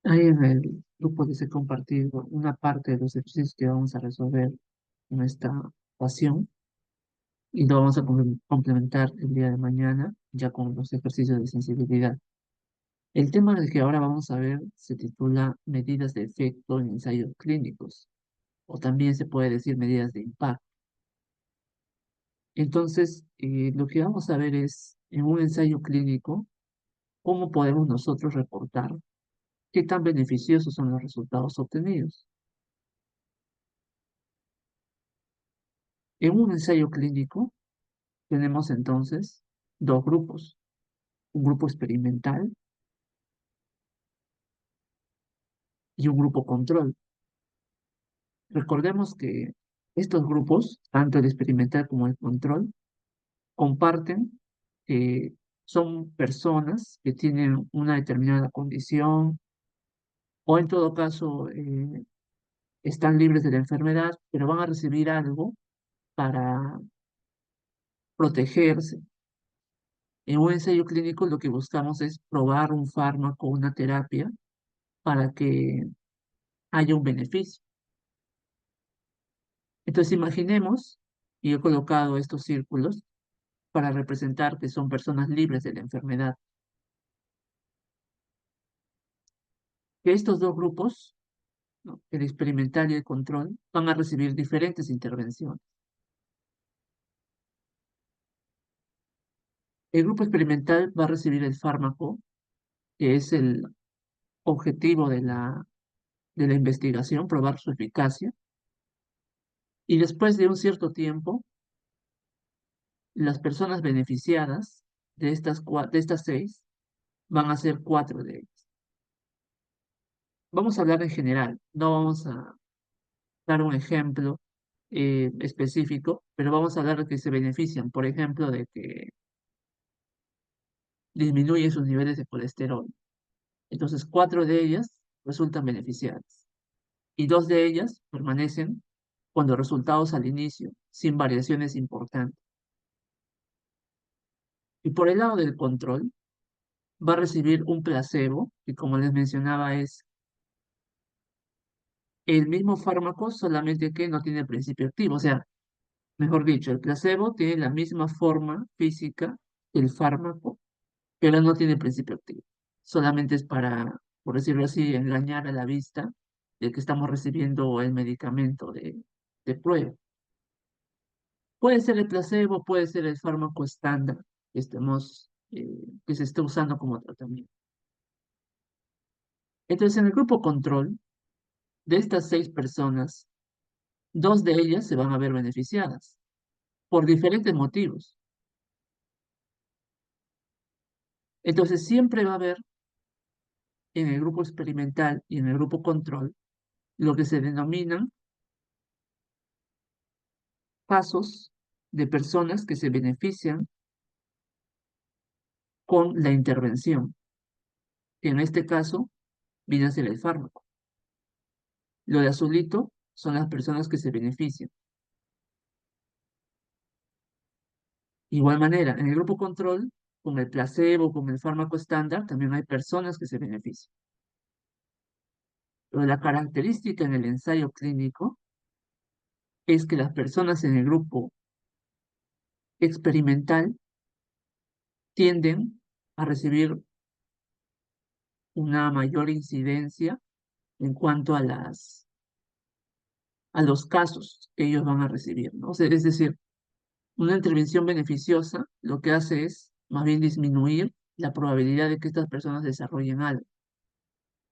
Ahí en el grupo les he compartido una parte de los ejercicios que vamos a resolver en esta ocasión y lo vamos a complementar el día de mañana ya con los ejercicios de sensibilidad. El tema del que ahora vamos a ver se titula medidas de efecto en ensayos clínicos o también se puede decir medidas de impacto. Entonces, lo que vamos a ver es en un ensayo clínico cómo podemos nosotros reportar qué tan beneficiosos son los resultados obtenidos. En un ensayo clínico tenemos entonces dos grupos, un grupo experimental y un grupo control. Recordemos que estos grupos, tanto el experimental como el control, comparten que son personas que tienen una determinada condición o en todo caso están libres de la enfermedad, pero van a recibir algo para protegerse. En un ensayo clínico lo que buscamos es probar un fármaco, una terapia, para que haya un beneficio. Entonces imaginemos, y he colocado estos círculos para representar que son personas libres de la enfermedad, que estos dos grupos, ¿no?, el experimental y el control, van a recibir diferentes intervenciones. El grupo experimental va a recibir el fármaco, que es el objetivo de la investigación, probar su eficacia, y después de un cierto tiempo, las personas beneficiadas de estas seis van a ser cuatro de ellas. Vamos a hablar en general, no vamos a dar un ejemplo específico, pero vamos a hablar de que se benefician, por ejemplo, de que disminuye sus niveles de colesterol. Entonces, cuatro de ellas resultan beneficiadas y dos de ellas permanecen con los resultados al inicio, sin variaciones importantes. Y por el lado del control, va a recibir un placebo, que como les mencionaba es el mismo fármaco, solamente que no tiene principio activo. O sea, mejor dicho, el placebo tiene la misma forma física que el fármaco, pero no tiene principio activo. Solamente es para, por decirlo así, engañar a la vista de que estamos recibiendo el medicamento de prueba. Puede ser el placebo, puede ser el fármaco estándar que se esté usando como tratamiento. Entonces, en el grupo control, de estas seis personas, dos de ellas se van a ver beneficiadas por diferentes motivos. Entonces, siempre va a haber en el grupo experimental y en el grupo control lo que se denominan casos de personas que se benefician con la intervención, que en este caso viene a ser el fármaco. Lo de azulito son las personas que se benefician. Igual manera, en el grupo control, con el placebo, con el fármaco estándar, también hay personas que se benefician. Pero la característica en el ensayo clínico es que las personas en el grupo experimental tienden a recibir una mayor incidencia en cuanto a los casos que ellos van a recibir, ¿no? O sea, es decir, una intervención beneficiosa lo que hace es más bien disminuir la probabilidad de que estas personas desarrollen algo.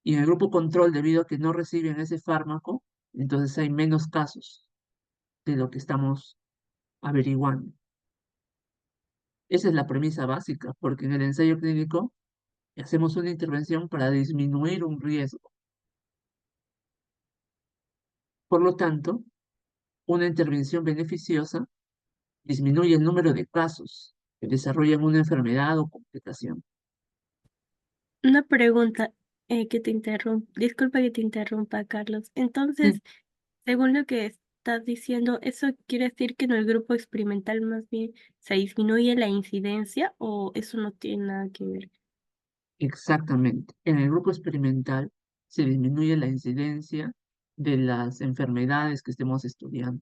Y en el grupo control, debido a que no reciben ese fármaco, entonces hay menos casos de lo que estamos averiguando. Esa es la premisa básica, porque en el ensayo clínico hacemos una intervención para disminuir un riesgo. Por lo tanto, una intervención beneficiosa disminuye el número de casos que desarrollan una enfermedad o complicación. Una pregunta que te interrumpa, disculpa que te interrumpa, Carlos. Sí, Entonces, según lo que estás diciendo, ¿eso quiere decir que en el grupo experimental más bien se disminuye la incidencia o eso no tiene nada que ver? exactamente. En el grupo experimental se disminuye la incidencia de las enfermedades que estemos estudiando.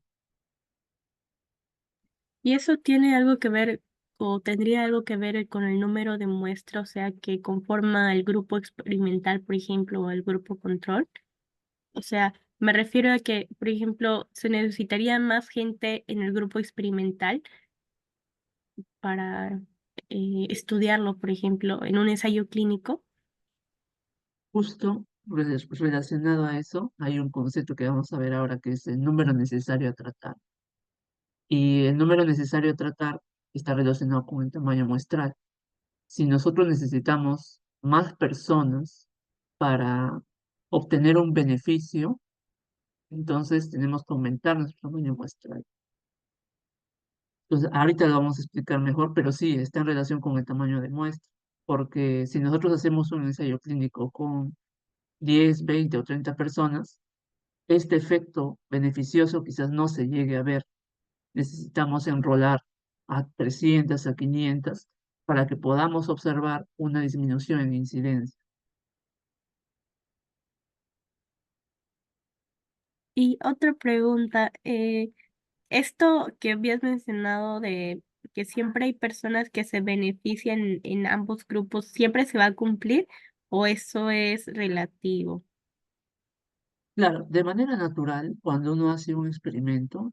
¿Y eso tiene algo que ver o tendría algo que ver con el número de muestras, o sea, que conforma el grupo experimental, por ejemplo, o el grupo control? O sea, me refiero a que, por ejemplo, se necesitaría más gente en el grupo experimental para estudiarlo, por ejemplo, en un ensayo clínico. Justo relacionado a eso, hay un concepto que vamos a ver ahora que es el número necesario a tratar. Y el número necesario a tratar está relacionado con el tamaño muestral. Si nosotros necesitamos más personas para obtener un beneficio, entonces tenemos que aumentar nuestro tamaño muestral. Entonces, ahorita lo vamos a explicar mejor, pero sí, está en relación con el tamaño de muestra, porque si nosotros hacemos un ensayo clínico con 10, 20 o 30 personas, este efecto beneficioso quizás no se llegue a ver. Necesitamos enrolar a 300, a 500, para que podamos observar una disminución en incidencia. Y otra pregunta, esto que habías mencionado de que siempre hay personas que se benefician en ambos grupos, ¿siempre se va a cumplir o eso es relativo? Claro, de manera natural, cuando uno hace un experimento,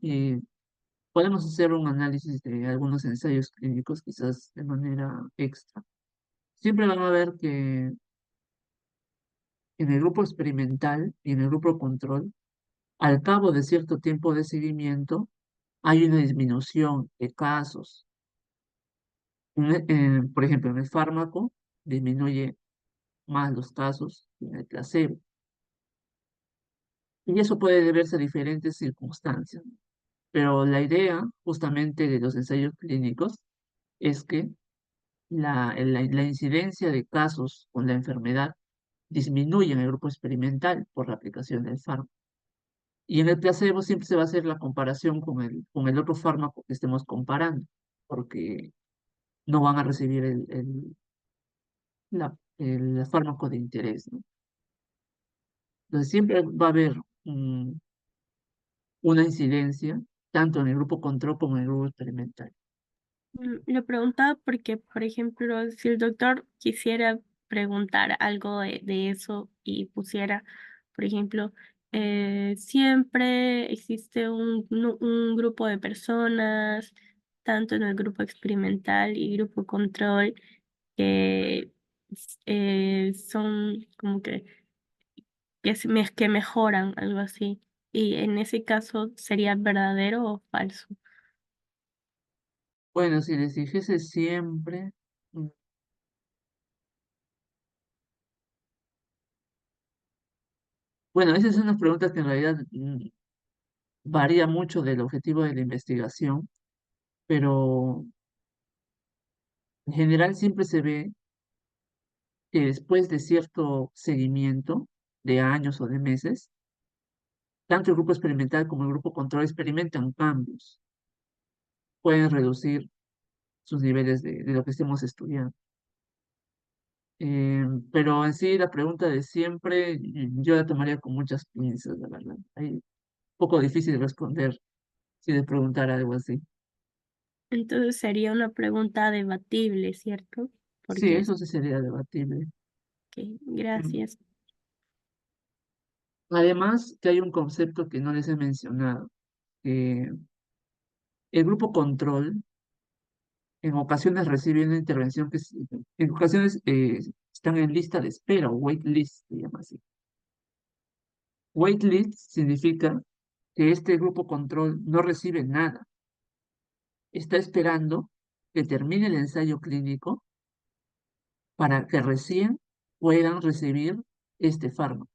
podemos hacer un análisis de algunos ensayos clínicos, quizás de manera extra. Siempre van a ver que en el grupo experimental y en el grupo control, al cabo de cierto tiempo de seguimiento, hay una disminución de casos. Por ejemplo, en el fármaco disminuye más los casos que en el placebo. Y eso puede deberse a diferentes circunstancias. Pero la idea justamente de los ensayos clínicos es que la incidencia de casos con la enfermedad disminuye en el grupo experimental por la aplicación del fármaco. Y en el placebo siempre se va a hacer la comparación con el otro fármaco que estemos comparando, porque no van a recibir el fármaco de interés, ¿no? Entonces siempre va a haber una incidencia, tanto en el grupo control como en el grupo experimental. Lo preguntaba porque, por ejemplo, si el doctor quisiera preguntar algo de eso y pusiera, por ejemplo, siempre existe un grupo de personas, tanto en el grupo experimental y grupo control, que son como que mejoran, algo así. Y en ese caso, ¿sería verdadero o falso? Bueno, si les dijese siempre, mm, bueno, esas son unas preguntas que en realidad varía mucho del objetivo de la investigación, pero en general siempre se ve que después de cierto seguimiento de años o de meses, tanto el grupo experimental como el grupo control experimentan cambios, pueden reducir sus niveles de lo que estemos estudiando. Pero en sí la pregunta de siempre yo la tomaría con muchas pinzas, la verdad. Hay poco difícil de responder si le preguntara algo así. Entonces sería una pregunta debatible, ¿cierto? Sí, Porque es eso sí sería debatible. que, Mm. gracias. Además, que hay un concepto que no les he mencionado, que el grupo control en ocasiones recibe una intervención en ocasiones están en lista de espera o wait list, se llama así. Wait list significa que este grupo control no recibe nada, está esperando que termine el ensayo clínico para que recién puedan recibir este fármaco.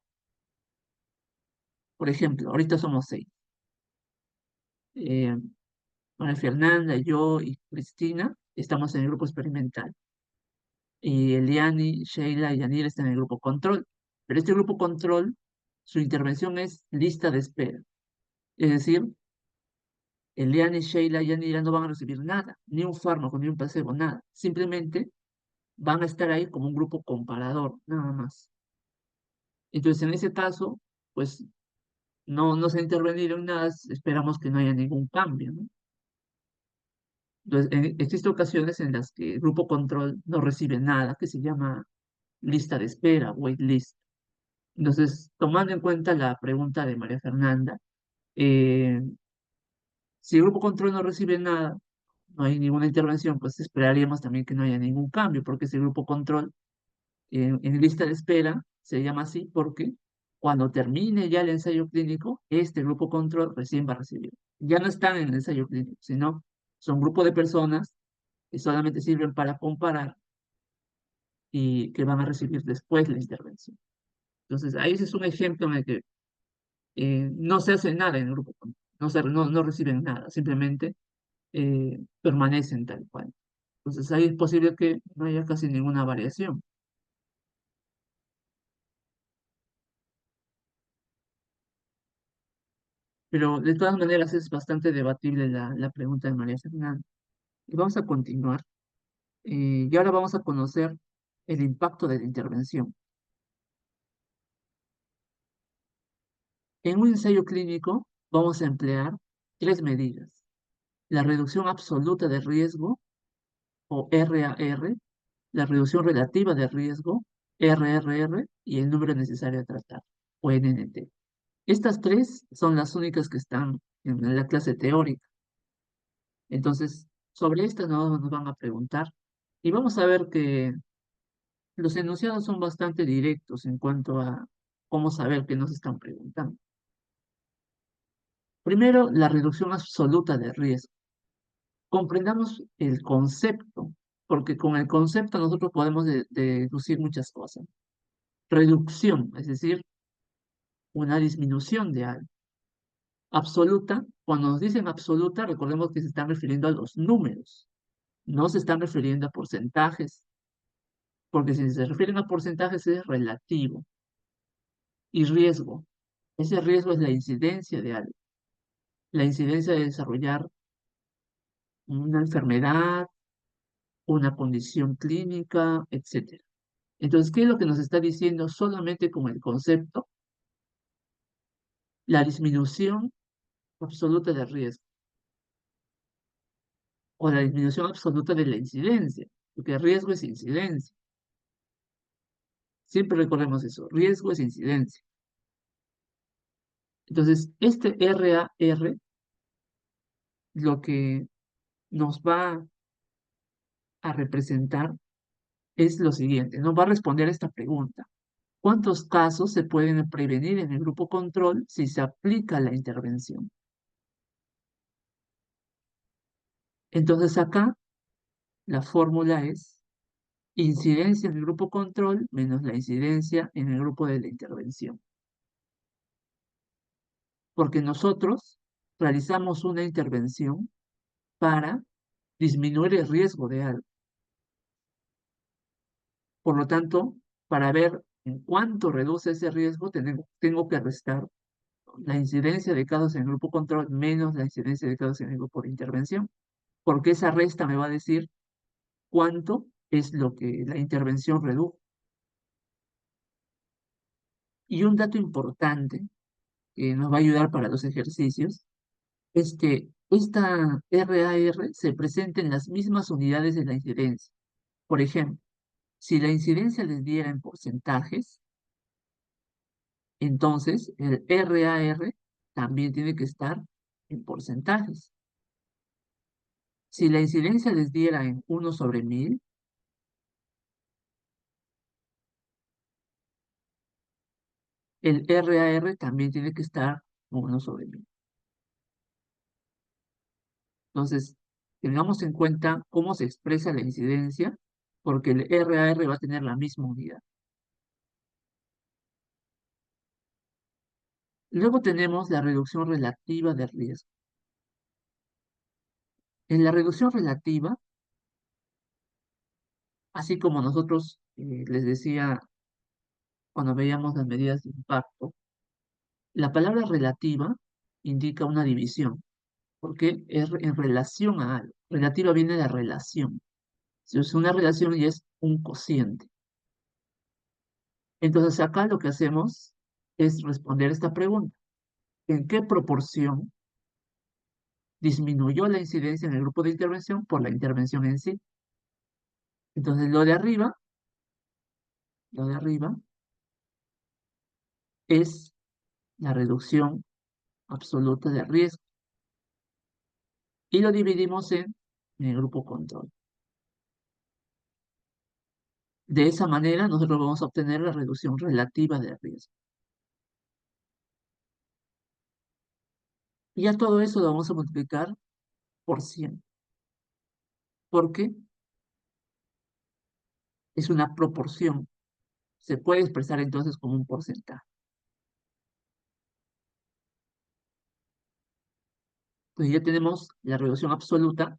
Por ejemplo, ahorita somos 6. Eh, María Fernanda, yo y Cristina estamos en el grupo experimental. Y Eliani, Sheila y Yanir están en el grupo control. Pero este grupo control, su intervención es lista de espera. Es decir, Eliani, Sheila y Yanira no van a recibir nada, ni un fármaco, ni un placebo, nada. Simplemente van a estar ahí como un grupo comparador, nada más. Entonces, en ese caso, pues no se ha intervenido en nada, esperamos que no haya ningún cambio, ¿no? Entonces, existen ocasiones en las que el grupo control no recibe nada, que se llama lista de espera, wait list. Entonces, tomando en cuenta la pregunta de María Fernanda, eh, si el grupo control no recibe nada, no hay ninguna intervención, pues esperaríamos también que no haya ningún cambio, porque ese grupo control en lista de espera se llama así porque cuando termine ya el ensayo clínico, este grupo control recién va a recibir. Ya no están en el ensayo clínico, sino son grupos de personas que solamente sirven para comparar y que van a recibir después la intervención. Entonces, ahí ese es un ejemplo en el que no se hace nada en el grupo control, no reciben nada, simplemente permanecen tal cual. Entonces, ahí es posible que no haya casi ninguna variación. Pero de todas maneras es bastante debatible la pregunta de María Fernanda. Y vamos a continuar. Y ahora vamos a conocer el impacto de la intervención. En un ensayo clínico vamos a emplear tres medidas. La reducción absoluta de riesgo, o RAR, la reducción relativa de riesgo, RRR, y el número necesario a tratar, o NNT. Estas tres son las únicas que están en la clase teórica. Entonces, sobre estas nos van a preguntar. Y vamos a ver que los enunciados son bastante directos en cuanto a cómo saber qué nos están preguntando. Primero, la reducción absoluta de riesgo. Comprendamos el concepto, porque con el concepto nosotros podemos deducir muchas cosas. Reducción, es decir, una disminución de algo. Absoluta, cuando nos dicen absoluta, recordemos que se están refiriendo a los números, no se están refiriendo a porcentajes, porque si se refieren a porcentajes es relativo. Y riesgo, ese riesgo es la incidencia de algo, la incidencia de desarrollar una enfermedad, una condición clínica, etcétera. Entonces, ¿qué es lo que nos está diciendo solamente con el concepto? La disminución absoluta de riesgo o la disminución absoluta de la incidencia, porque riesgo es incidencia. Siempre recordemos eso, riesgo es incidencia. Entonces, este RAR lo que nos va a representar es lo siguiente, nos va a responder esta pregunta. ¿Cuántos casos se pueden prevenir en el grupo control si se aplica la intervención? Entonces acá la fórmula es incidencia en el grupo control menos la incidencia en el grupo de la intervención. Porque nosotros realizamos una intervención para disminuir el riesgo de algo. Por lo tanto, para ver en cuánto reduce ese riesgo, tengo que restar la incidencia de casos en el grupo control menos la incidencia de casos en el grupo de intervención, porque esa resta me va a decir cuánto es lo que la intervención redujo. Y un dato importante que nos va a ayudar para los ejercicios es que esta RAR se presenta en las mismas unidades de la incidencia. Por ejemplo, si la incidencia les diera en porcentajes, entonces el RAR también tiene que estar en porcentajes. Si la incidencia les diera en 1/1000, el RAR también tiene que estar en 1/1000. Entonces, tengamos en cuenta cómo se expresa la incidencia, porque el RAR va a tener la misma unidad. Luego tenemos la reducción relativa de riesgo. En la reducción relativa, así como nosotros les decía cuando veíamos las medidas de impacto, la palabra relativa indica una división, porque es en relación a algo. Relativa viene de relación. Si es una relación y es un cociente. Entonces acá lo que hacemos es responder esta pregunta. ¿En qué proporción disminuyó la incidencia en el grupo de intervención por la intervención en sí? Entonces lo de arriba es la reducción absoluta de riesgo y lo dividimos en el grupo control. De esa manera nosotros vamos a obtener la reducción relativa de riesgo. Y a todo eso lo vamos a multiplicar por 100, porque es una proporción. Se puede expresar entonces como un porcentaje. Entonces ya tenemos la reducción absoluta.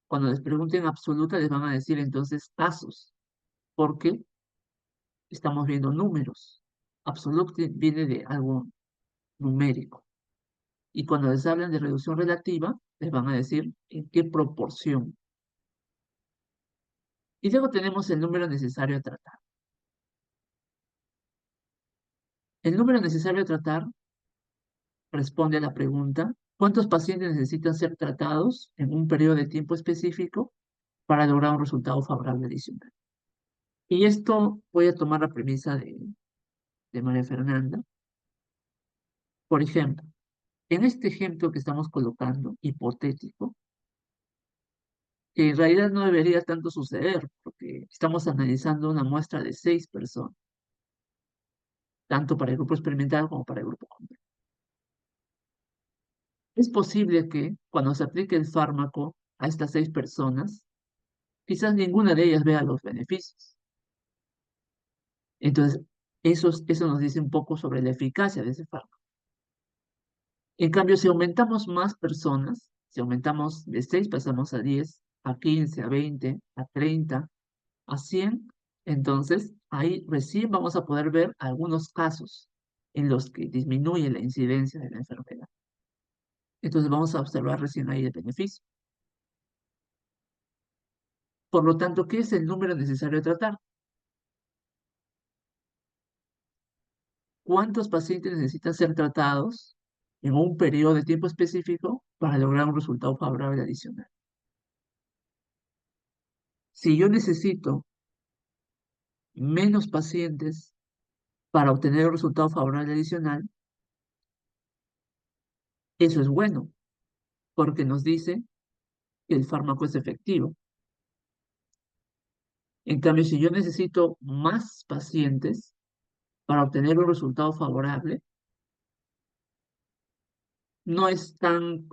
Cuando les pregunten absoluta, les van a decir entonces casos, porque estamos viendo números. Absoluto viene de algo numérico. Y cuando les hablan de reducción relativa, les van a decir en qué proporción. Y luego tenemos el número necesario a tratar. El número necesario a tratar responde a la pregunta, ¿cuántos pacientes necesitan ser tratados en un periodo de tiempo específico para lograr un resultado favorable adicional? Y esto voy a tomar la premisa de María Fernanda. Por ejemplo, en este ejemplo que estamos colocando, hipotético, que en realidad no debería tanto suceder, porque estamos analizando una muestra de 6 personas, tanto para el grupo experimental como para el grupo control. Es posible que cuando se aplique el fármaco a estas 6 personas, quizás ninguna de ellas vea los beneficios. Entonces, eso nos dice un poco sobre la eficacia de ese fármaco. En cambio, si aumentamos más personas, si aumentamos de 6, pasamos a 10, a 15, a 20, a 30, a 100, entonces ahí recién vamos a poder ver algunos casos en los que disminuye la incidencia de la enfermedad. Entonces vamos a observar recién ahí el beneficio. Por lo tanto, ¿qué es el número necesario a tratar? ¿Cuántos pacientes necesitan ser tratados en un periodo de tiempo específico para lograr un resultado favorable adicional? Si yo necesito menos pacientes para obtener un resultado favorable adicional, eso es bueno, porque nos dice que el fármaco es efectivo. En cambio, si yo necesito más pacientes para obtener un resultado favorable, no es tan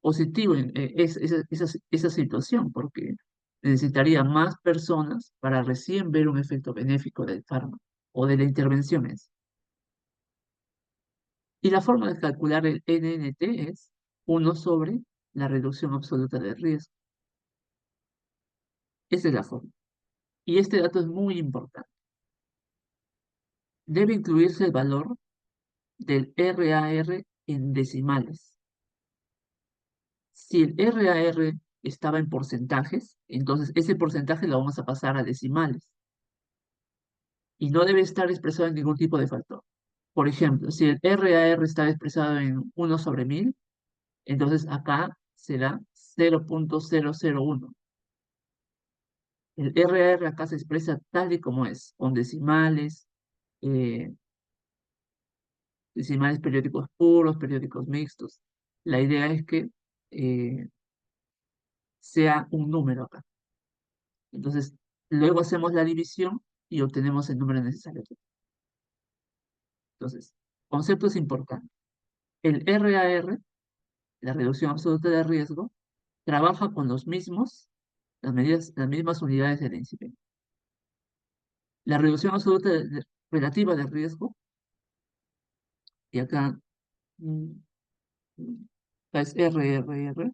positivo esa situación, porque necesitaría más personas para recién ver un efecto benéfico del fármaco o de la intervención en sí. Y la forma de calcular el NNT es 1 sobre la reducción absoluta de riesgo. Esa es la forma. Y este dato es muy importante. Debe incluirse el valor del RAR en decimales. Si el RAR estaba en porcentajes, entonces ese porcentaje lo vamos a pasar a decimales. Y no debe estar expresado en ningún tipo de factor. Por ejemplo, si el RAR está expresado en 1 sobre 1000, entonces acá será 0.001. El RR acá se expresa tal y como es, con decimales, eh, decimales periódicos puros, periódicos mixtos. La idea es que eh, sea un número acá. Entonces, luego hacemos la división y obtenemos el número necesario. Entonces, conceptos importantes. El RAR, la reducción absoluta de riesgo, trabaja con las mismas unidades de la incidencia. La reducción absoluta relativa de riesgo, y acá mm, es RRR,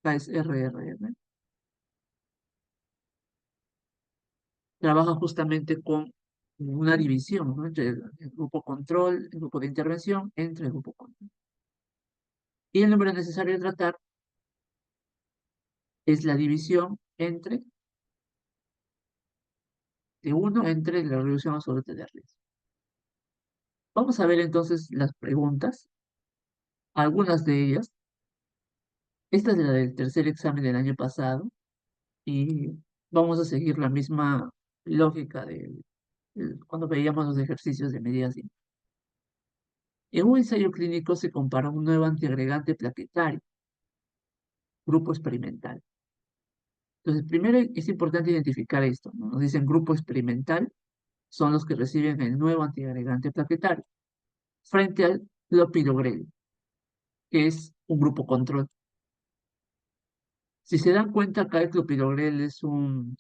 acá es RRR, trabaja justamente con una división, ¿no?, entre el grupo control, el grupo de intervención, entre el grupo control. Y el número necesario de tratar es la división de 1 entre la reducción absoluta de riesgo. Vamos a ver entonces las preguntas, algunas de ellas. Esta es la del tercer examen del año pasado y vamos a seguir la misma lógica de cuando veíamos los ejercicios de medidas. En un ensayo clínico se compara un nuevo antiagregante plaquetario, grupo experimental. Entonces, primero es importante identificar esto, ¿no? Nos dicen grupo experimental, son los que reciben el nuevo antiagregante plaquetario, frente al clopidogrel, que es un grupo control. Si se dan cuenta, acá el clopidogrel es un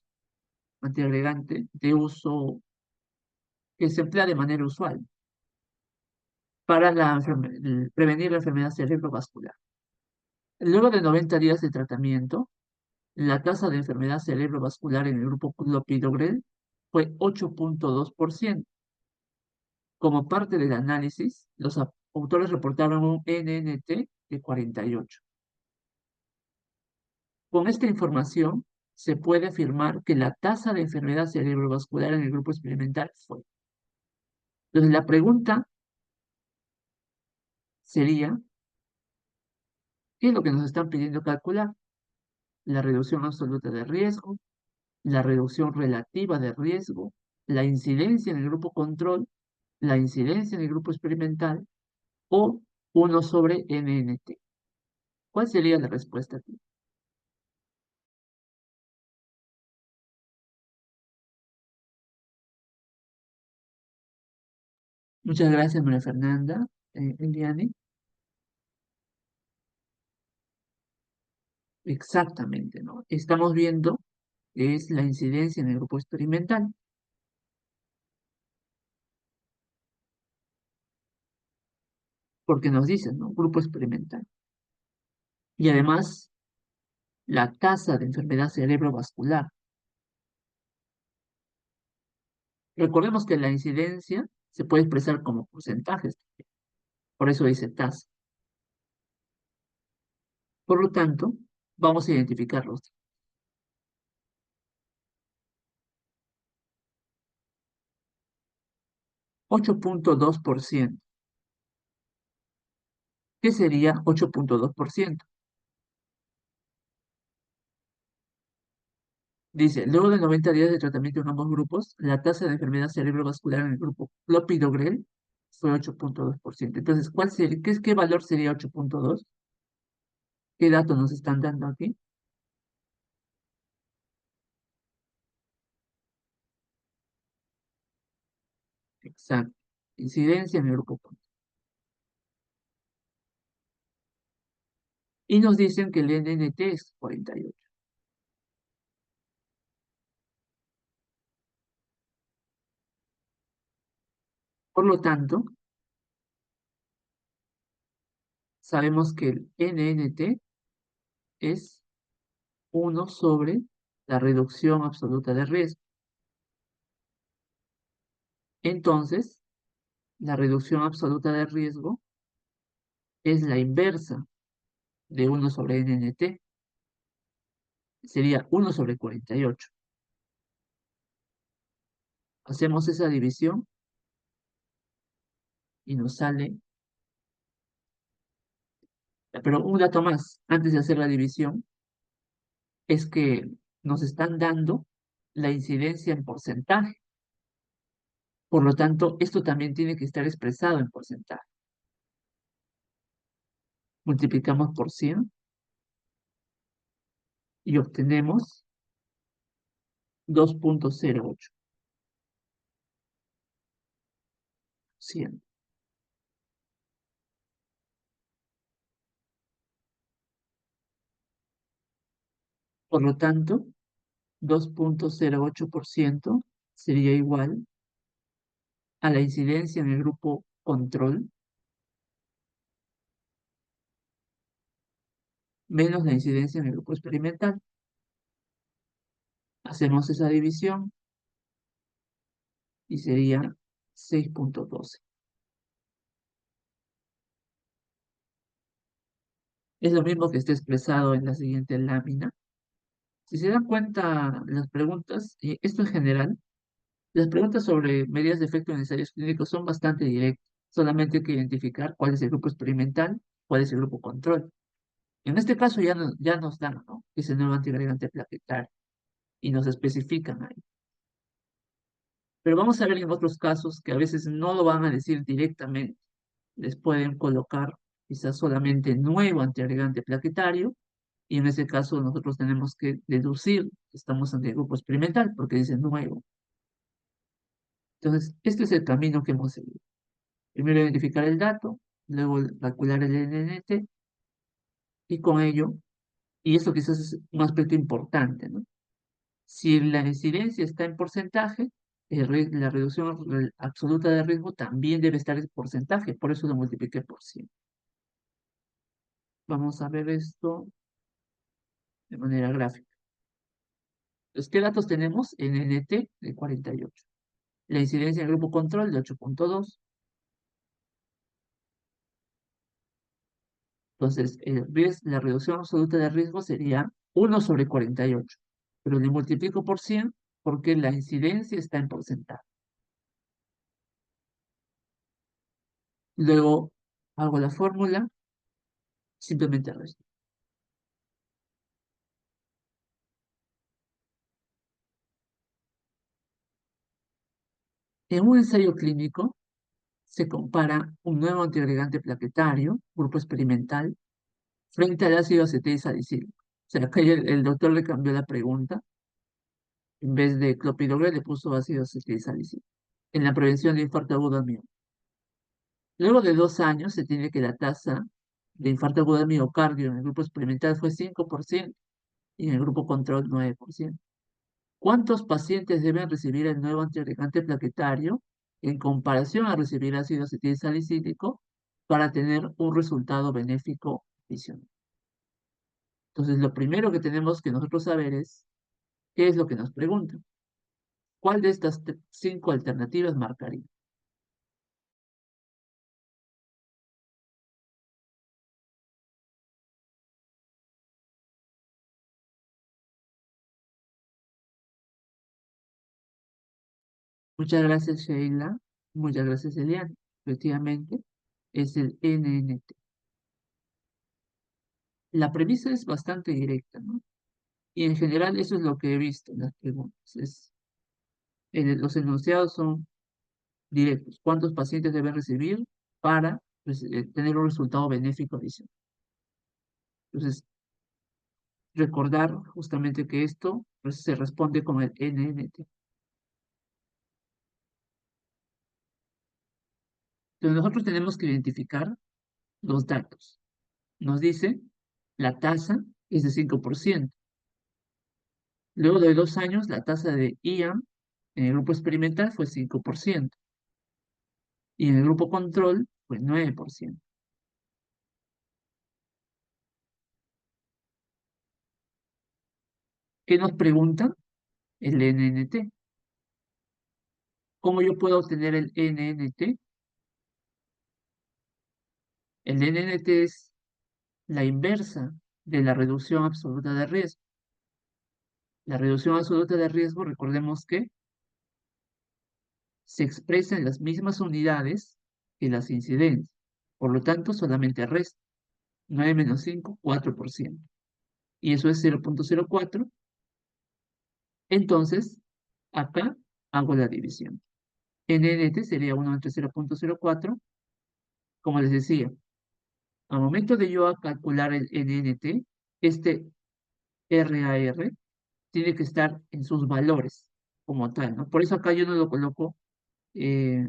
antiagregante de uso que se emplea de manera usual para prevenir la enfermedad cerebrovascular. Luego de 90 días de tratamiento, la tasa de enfermedad cerebrovascular en el grupo clopidogrel fue 8.2%. Como parte del análisis, los autores reportaron un NNT de 48. Con esta información, se puede afirmar que la tasa de enfermedad cerebrovascular en el grupo experimental fue. Entonces, la pregunta sería, ¿qué es lo que nos están pidiendo calcular? La reducción absoluta de riesgo, la reducción relativa de riesgo, la incidencia en el grupo control, la incidencia en el grupo experimental o 1 sobre NNT. ¿Cuál sería la respuesta aquí? Muchas gracias, María Fernanda. Eliane. Exactamente, ¿no? Estamos viendo que es la incidencia en el grupo experimental, porque nos dicen, ¿no? Grupo experimental. Y además, la tasa de enfermedad cerebrovascular. Recordemos que la incidencia se puede expresar como porcentajes, por eso dice tasa. Por lo tanto, vamos a identificarlos. 8.2%. ¿Qué sería 8.2%? Dice, luego de 90 días de tratamiento en ambos grupos, la tasa de enfermedad cerebrovascular en el grupo clopidogrel fue 8.2%. Entonces, ¿qué valor sería 8.2? ¿Qué datos nos están dando aquí? Exacto. Incidencia en el grupo control. Y nos dicen que el NNT es 48. Por lo tanto, sabemos que el NNT es 1 sobre la reducción absoluta de riesgo. Entonces, la reducción absoluta de riesgo es la inversa de 1 sobre NNT. Sería 1 sobre 48. Hacemos esa división y nos sale. Pero un dato más, antes de hacer la división, es que nos están dando la incidencia en porcentaje. Por lo tanto, esto también tiene que estar expresado en porcentaje. Multiplicamos por 100 y obtenemos 2.08. 100. Por lo tanto, 2.08% sería igual a la incidencia en el grupo control menos la incidencia en el grupo experimental. Hacemos esa división y sería 6.12. Es lo mismo que está expresado en la siguiente lámina. Si se dan cuenta, las preguntas, y esto en general, las preguntas sobre medidas de efecto en ensayos clínicos son bastante directas. Solamente hay que identificar cuál es el grupo experimental, cuál es el grupo control. En este caso ya nos dan, ¿no? Ese nuevo antiagregante plaquetario y nos especifican ahí. Pero vamos a ver en otros casos que a veces no lo van a decir directamente. Les pueden colocar quizás solamente nuevo antiagregante plaquetario y en ese caso nosotros tenemos que deducir que estamos ante el grupo experimental porque dice nuevo. Entonces, este es el camino que hemos seguido. Primero identificar el dato, luego calcular el NNT y con ello, y esto quizás es un aspecto importante, ¿no? Si la incidencia está en porcentaje, la reducción absoluta de riesgo también debe estar en porcentaje, por eso lo multipliqué por 100. Vamos a ver esto de manera gráfica. Entonces, ¿qué datos tenemos? NNT de 48. La incidencia en el grupo control de 8.2. Entonces, la reducción absoluta de riesgo sería 1 sobre 48. Pero le multiplico por 100 porque la incidencia está en porcentaje. Luego hago la fórmula, simplemente resto. En un ensayo clínico se compara un nuevo antiagregante plaquetario, grupo experimental, frente al ácido acetilsalicílico. O sea, acá el doctor le cambió la pregunta. En vez de clopidogrel le puso ácido acetilsalicílico en la prevención de infarto agudo al miocárdio. Luego de 2 años se tiene que la tasa de infarto agudo al miocardio en el grupo experimental fue 5% y en el grupo control 9%. ¿Cuántos pacientes deben recibir el nuevo antiagregante plaquetario en comparación a recibir ácido acetilsalicílico para tener un resultado benéfico adicional? Entonces, lo primero que tenemos que nosotros saber es qué es lo que nos preguntan. ¿Cuál de estas 5 alternativas marcaría? Muchas gracias, Sheila. Muchas gracias, Eliana. Efectivamente, es el NNT. La premisa es bastante directa, ¿no? Y en general eso es lo que he visto en las preguntas. Los enunciados son directos. ¿Cuántos pacientes deben recibir para tener un resultado benéfico adicional? Entonces, recordar justamente que esto pues, se responde con el NNT. Entonces, nosotros tenemos que identificar los datos. Nos dice la tasa es de 5%. Luego de 2 años, la tasa de IAM en el grupo experimental fue 5% y en el grupo control fue 9%. ¿Qué nos preguntan? El NNT. ¿Cómo yo puedo obtener el NNT? El NNT es la inversa de la reducción absoluta de riesgo. La reducción absoluta de riesgo, recordemos que se expresa en las mismas unidades que las incidencias. Por lo tanto, solamente resta 9 menos 5, 4%. Y eso es 0.04. Entonces, acá hago la división. NNT sería 1 entre 0.04. Como les decía, al momento de yo calcular el NNT, este RAR tiene que estar en sus valores como tal, ¿no? Por eso acá yo no lo coloco eh,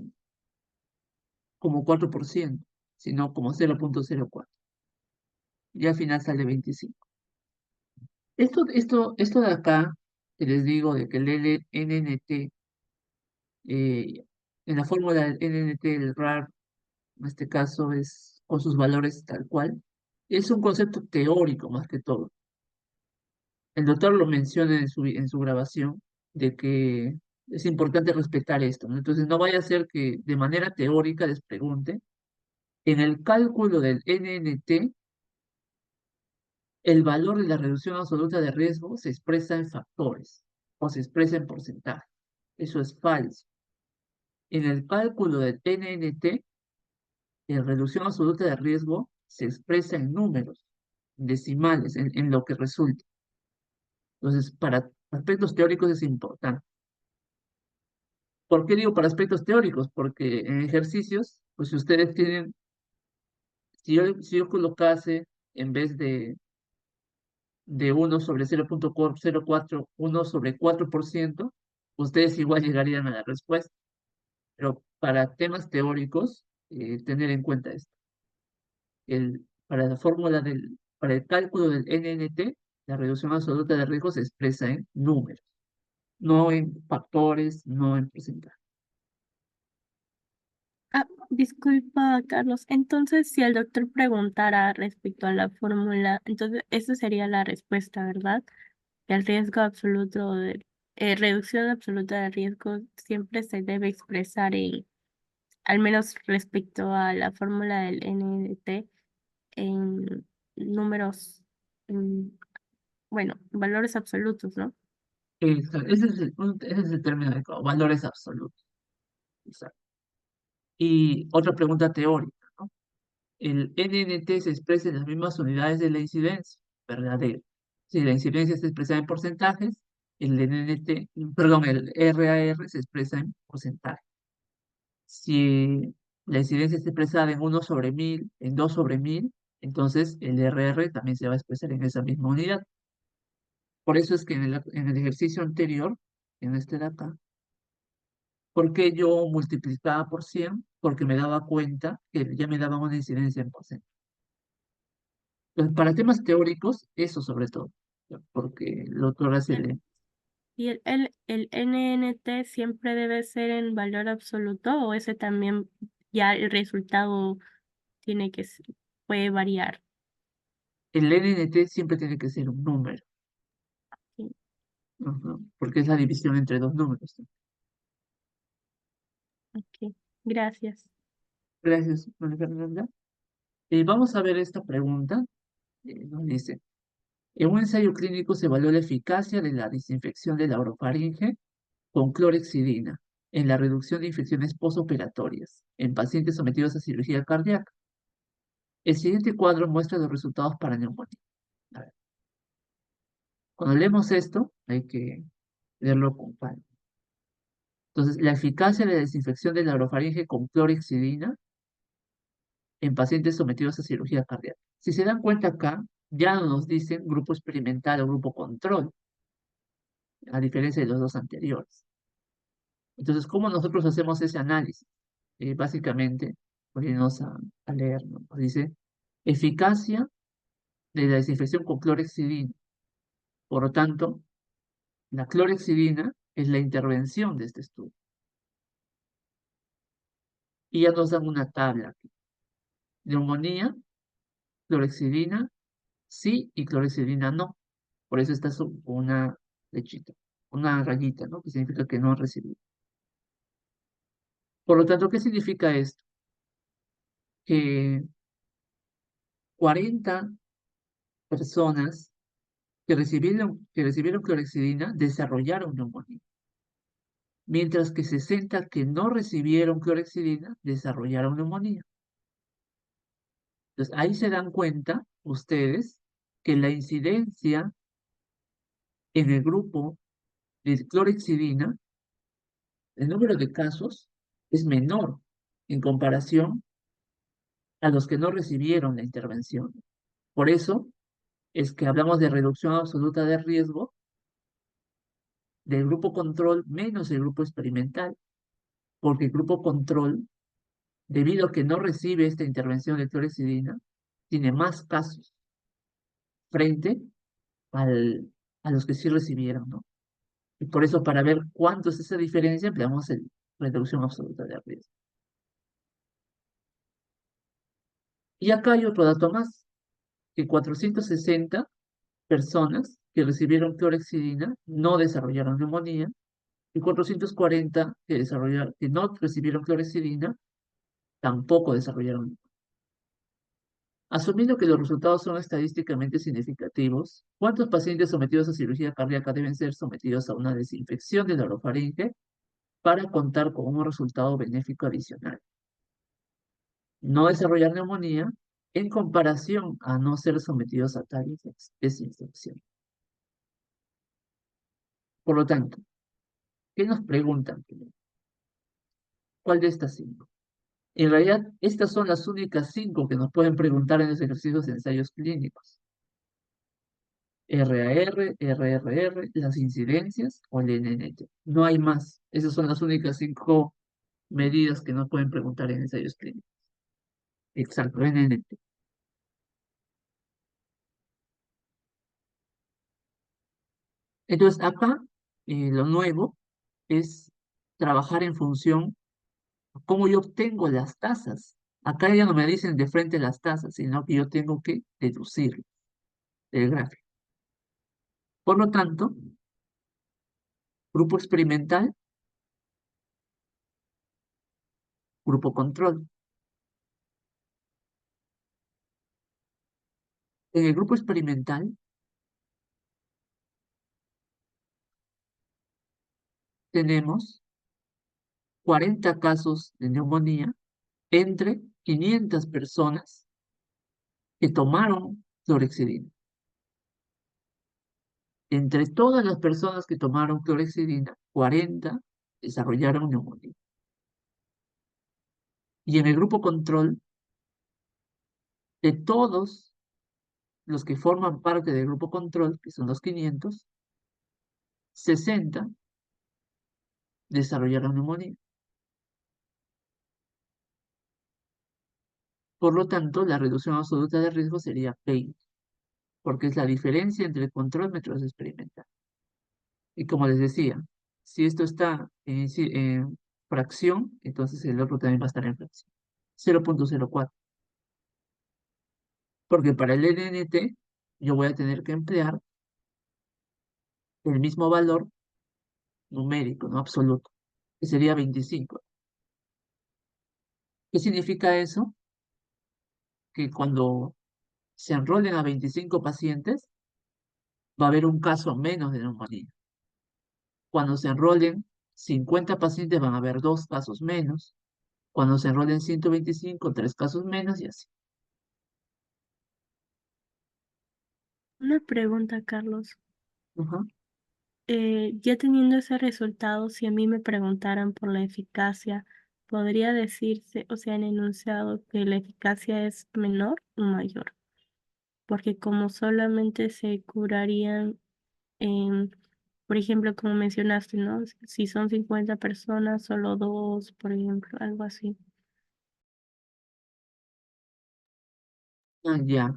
como 4%, sino como 0.04. Y al final sale 25. Esto de acá, que les digo de que el NNT, en la fórmula del NNT, el RAR, en este caso es con sus valores tal cual, es un concepto teórico más que todo. El doctor lo menciona en su grabación, de que es importante respetar esto, ¿no? Entonces no vaya a ser que de manera teórica les pregunte, en el cálculo del NNT, el valor de la reducción absoluta de riesgo se expresa en factores o se expresa en porcentaje. Eso es falso. En el cálculo del NNT, la reducción absoluta de riesgo se expresa en números, decimales, en lo que resulta. Entonces, para aspectos teóricos es importante. ¿Por qué digo para aspectos teóricos? Porque en ejercicios, pues si ustedes tienen, si yo colocase en vez de 1/0.04, 1/4%, ustedes igual llegarían a la respuesta. Pero para temas teóricos, tener en cuenta esto. Para la fórmula para el cálculo del NNT, la reducción absoluta de riesgo se expresa en números, no en factores, no en porcentaje. Ah, disculpa, Carlos. Entonces, si el doctor preguntara respecto a la fórmula, entonces esa sería la respuesta, ¿verdad? Que el riesgo absoluto de, reducción absoluta de riesgo siempre se debe expresar en, al menos respecto a la fórmula del NNT, en números, en, bueno, valores absolutos, ¿no? Ese es el término adecuado, valores absolutos. Exacto. Y otra pregunta teórica, ¿no? El NNT se expresa en las mismas unidades de la incidencia, verdadero. Si la incidencia se expresa en porcentajes, el NNT, perdón, el RAR se expresa en porcentaje. Si la incidencia está expresada en 1/1000, en 2/1000, entonces el RR también se va a expresar en esa misma unidad. Por eso es que en el ejercicio anterior, en este de acá, ¿por qué yo multiplicaba por 100? Porque me daba cuenta que ya me daban una incidencia en porcentaje. Entonces, para temas teóricos, eso sobre todo, ¿ya? Porque lo otro hace Bien. ¿Y el NNT siempre debe ser en valor absoluto o ese también ya el resultado tiene que puede variar? el NNT siempre tiene que ser un número, Sí, ajá, porque es la división entre dos números. ok, gracias. Gracias, María Fernanda. Vamos a ver esta pregunta. Nos dice, en un ensayo clínico se evaluó la eficacia de la desinfección de la orofaringe con clorexidina en la reducción de infecciones postoperatorias en pacientes sometidos a cirugía cardíaca. El siguiente cuadro muestra los resultados para neumonía. A ver, cuando leemos esto, hay que leerlo con calma. Entonces, la eficacia de la desinfección de la orofaringe con clorexidina en pacientes sometidos a cirugía cardíaca. Si se dan cuenta acá, ya no nos dicen grupo experimental o grupo control, a diferencia de los dos anteriores. Entonces, ¿cómo nosotros hacemos ese análisis? Básicamente, poniéndonos a leer, ¿no? Nos dice, eficacia de la desinfección con clorexidina. Por lo tanto, la clorexidina es la intervención de este estudio. Y ya nos dan una tabla aquí. Neumonía, clorexidina, sí, y clorexidina no. Por eso está una flechita, una rayita, ¿no? Que significa que no ha recibido. Por lo tanto, ¿qué significa esto? Que 40 personas que recibieron clorexidina desarrollaron neumonía, mientras que 60 que no recibieron clorexidina desarrollaron neumonía. Entonces, ahí se dan cuenta ustedes que la incidencia en el grupo de clorexidina, el número de casos es menor en comparación a los que no recibieron la intervención. Por eso es que hablamos de reducción absoluta de riesgo del grupo control menos el grupo experimental, porque el grupo control, debido a que no recibe esta intervención de clorexidina, tiene más casos frente a los que sí recibieron, ¿no? Y por eso, para ver cuánto es esa diferencia, empleamos el reducción absoluta de riesgo. Y acá hay otro dato más, que 460 personas que recibieron clorexidina no desarrollaron neumonía, y 440 que no recibieron clorexidina tampoco desarrollaron. Asumiendo que los resultados son estadísticamente significativos, ¿cuántos pacientes sometidos a cirugía cardíaca deben ser sometidos a una desinfección de la orofaringe para contar con un resultado benéfico adicional? No desarrollar neumonía en comparación a no ser sometidos a tal desinfección. Por lo tanto, ¿qué nos preguntan primero? ¿Cuál de estas cinco? En realidad, estas son las únicas cinco que nos pueden preguntar en los ejercicios de ensayos clínicos. RAR, RRR, las incidencias o el NNT. No hay más. Esas son las únicas cinco medidas que nos pueden preguntar en ensayos clínicos. Exacto, NNT. Entonces, acá lo nuevo es trabajar en función a cómo yo obtengo las tasas. Acá ya no me dicen de frente las tasas, sino que yo tengo que deducir del gráfico. Por lo tanto, grupo experimental, grupo control. En el grupo experimental tenemos 40 casos de neumonía entre 500 personas que tomaron clorexidina. Entre todas las personas que tomaron clorexidina, 40 desarrollaron neumonía. Y en el grupo control, de todos los que forman parte del grupo control, que son los 500, 60 desarrollaron neumonía. Por lo tanto, la reducción absoluta de riesgo sería 20, porque es la diferencia entre el control metros experimental. Y como les decía, si esto está en fracción, entonces el otro también va a estar en fracción. 0.04. Porque para el NNT yo voy a tener que emplear el mismo valor numérico, no absoluto, que sería 25. ¿Qué significa eso? Que cuando se enrolen a 25 pacientes, va a haber un caso menos de neumonía. Cuando se enrolen 50 pacientes, van a haber dos casos menos. Cuando se enrolen 125, tres casos menos y así. Una pregunta, Carlos. Ajá. Ya teniendo ese resultado, si a mí me preguntaran por la eficacia, podría decirse, o sea, en enunciado, que la eficacia es menor o mayor, porque como solamente se curarían, em, por ejemplo, como mencionaste, ¿no? Si son 50 personas, solo dos, por ejemplo, algo así. Ah, ya.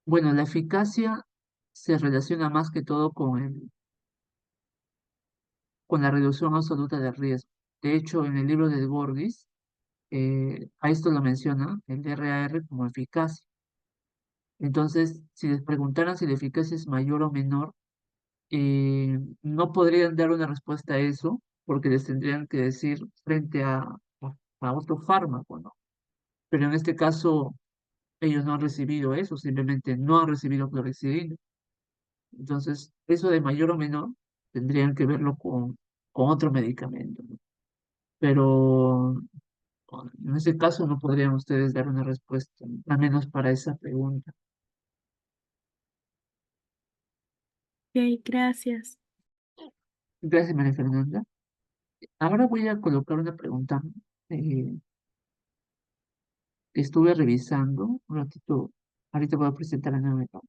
Bueno, la eficacia se relaciona más que todo con la reducción absoluta de riesgo. De hecho, en el libro de Gordis, a esto lo menciona el RAR como eficacia. Entonces, si les preguntaran si la eficacia es mayor o menor, no podrían dar una respuesta a eso porque les tendrían que decir frente a otro fármaco, ¿no? Pero en este caso, ellos no han recibido eso, simplemente no han recibido clorexidina. Entonces, eso de mayor o menor tendrían que verlo con otro medicamento, ¿no? Pero en ese caso no podrían ustedes dar una respuesta, al menos para esa pregunta. Ok, gracias. Gracias, María Fernanda. Ahora voy a colocar una pregunta eh, que estuve revisando un ratito. Ahorita voy a presentar a nueva.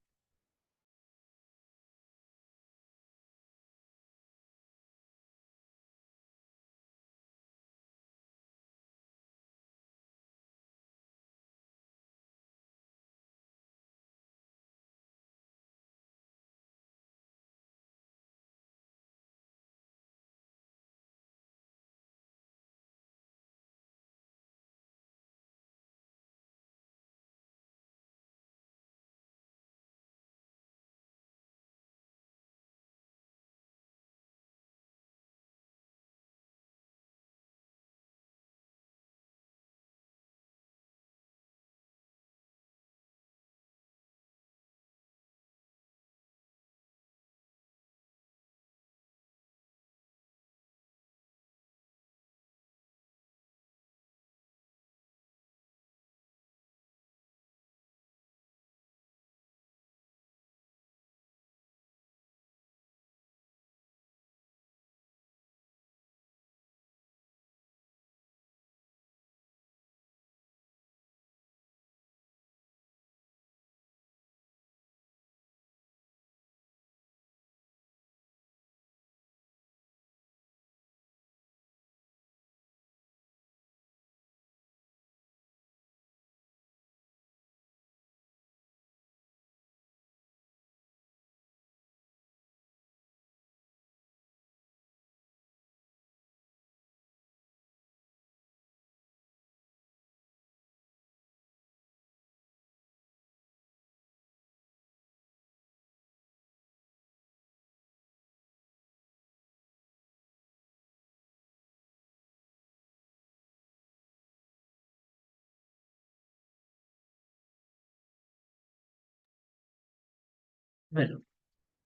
Bueno,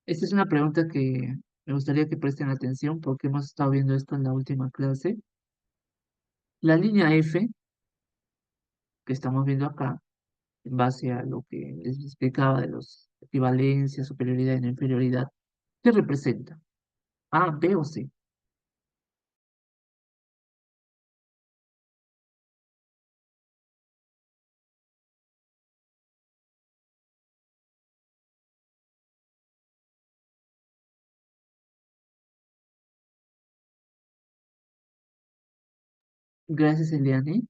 esta es una pregunta que me gustaría que presten atención porque hemos estado viendo esto en la última clase. La línea F que estamos viendo acá, en base a lo que les explicaba de los equivalencias, superioridad y no inferioridad, ¿qué representa? A, B o C. Gracias, Eliane.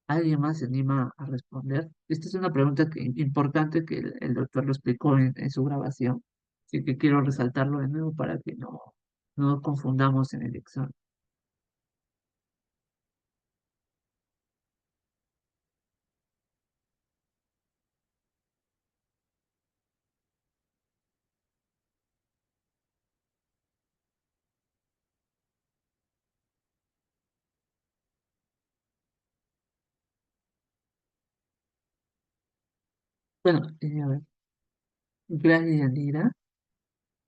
¿Alguien más se anima a responder? Esta es una pregunta importante que el doctor lo explicó en su grabación. Así que quiero resaltarlo de nuevo para que no nos confundamos en el examen. Bueno, a ver, gracias, Yanira.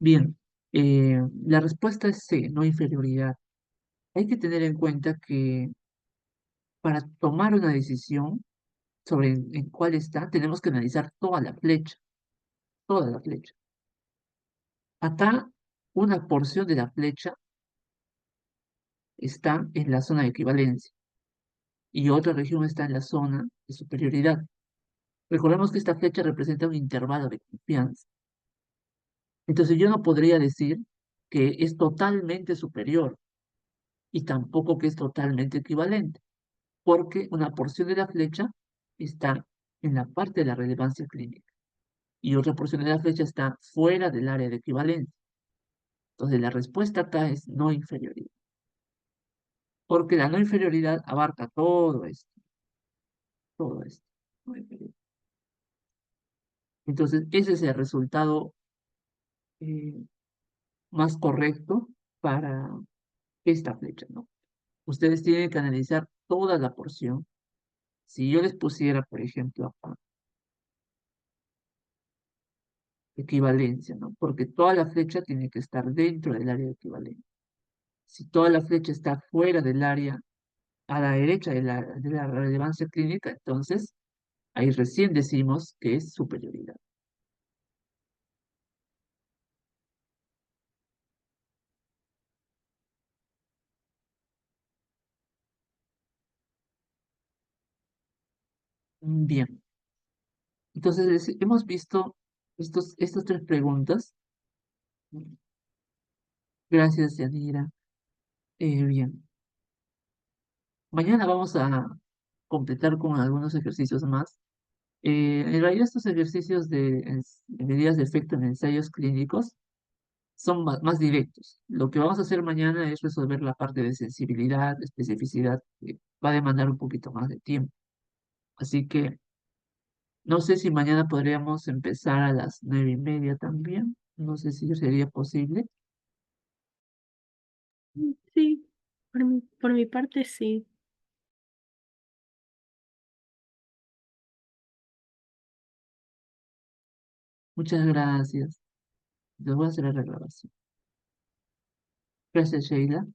Bien, la respuesta es C, no inferioridad. Hay que tener en cuenta que para tomar una decisión sobre en cuál está, tenemos que analizar toda la flecha. Acá, una porción de la flecha está en la zona de equivalencia y otra región está en la zona de superioridad. Recordemos que esta flecha representa un intervalo de confianza. Entonces yo no podría decir que es totalmente superior y tampoco que es totalmente equivalente, porque una porción de la flecha está en la parte de la relevancia clínica y otra porción de la flecha está fuera del área de equivalencia. Entonces la respuesta acá es no inferioridad, porque la no inferioridad abarca todo esto. No inferioridad. Entonces ese es el resultado eh, más correcto para esta flecha, ¿no? Ustedes tienen que analizar toda la porción. Si yo les pusiera, por ejemplo, acá, equivalencia, ¿no? Porque toda la flecha tiene que estar dentro del área de equivalencia. Si toda la flecha está fuera del área, a la derecha de la relevancia clínica, entonces ahí recién decimos que es superioridad. Bien, entonces hemos visto estas tres preguntas. Gracias, Yanira. Bien, mañana vamos a completar con algunos ejercicios más. En realidad estos ejercicios de medidas de efecto en ensayos clínicos son más directos. Lo que vamos a hacer mañana es resolver la parte de sensibilidad, especificidad, que va a demandar un poquito más de tiempo. Así que no sé si mañana podríamos empezar a las 9:30 también. No sé si sería posible. Sí, por mi parte sí. Muchas gracias. Les voy a hacer la grabación. Gracias, Sheila.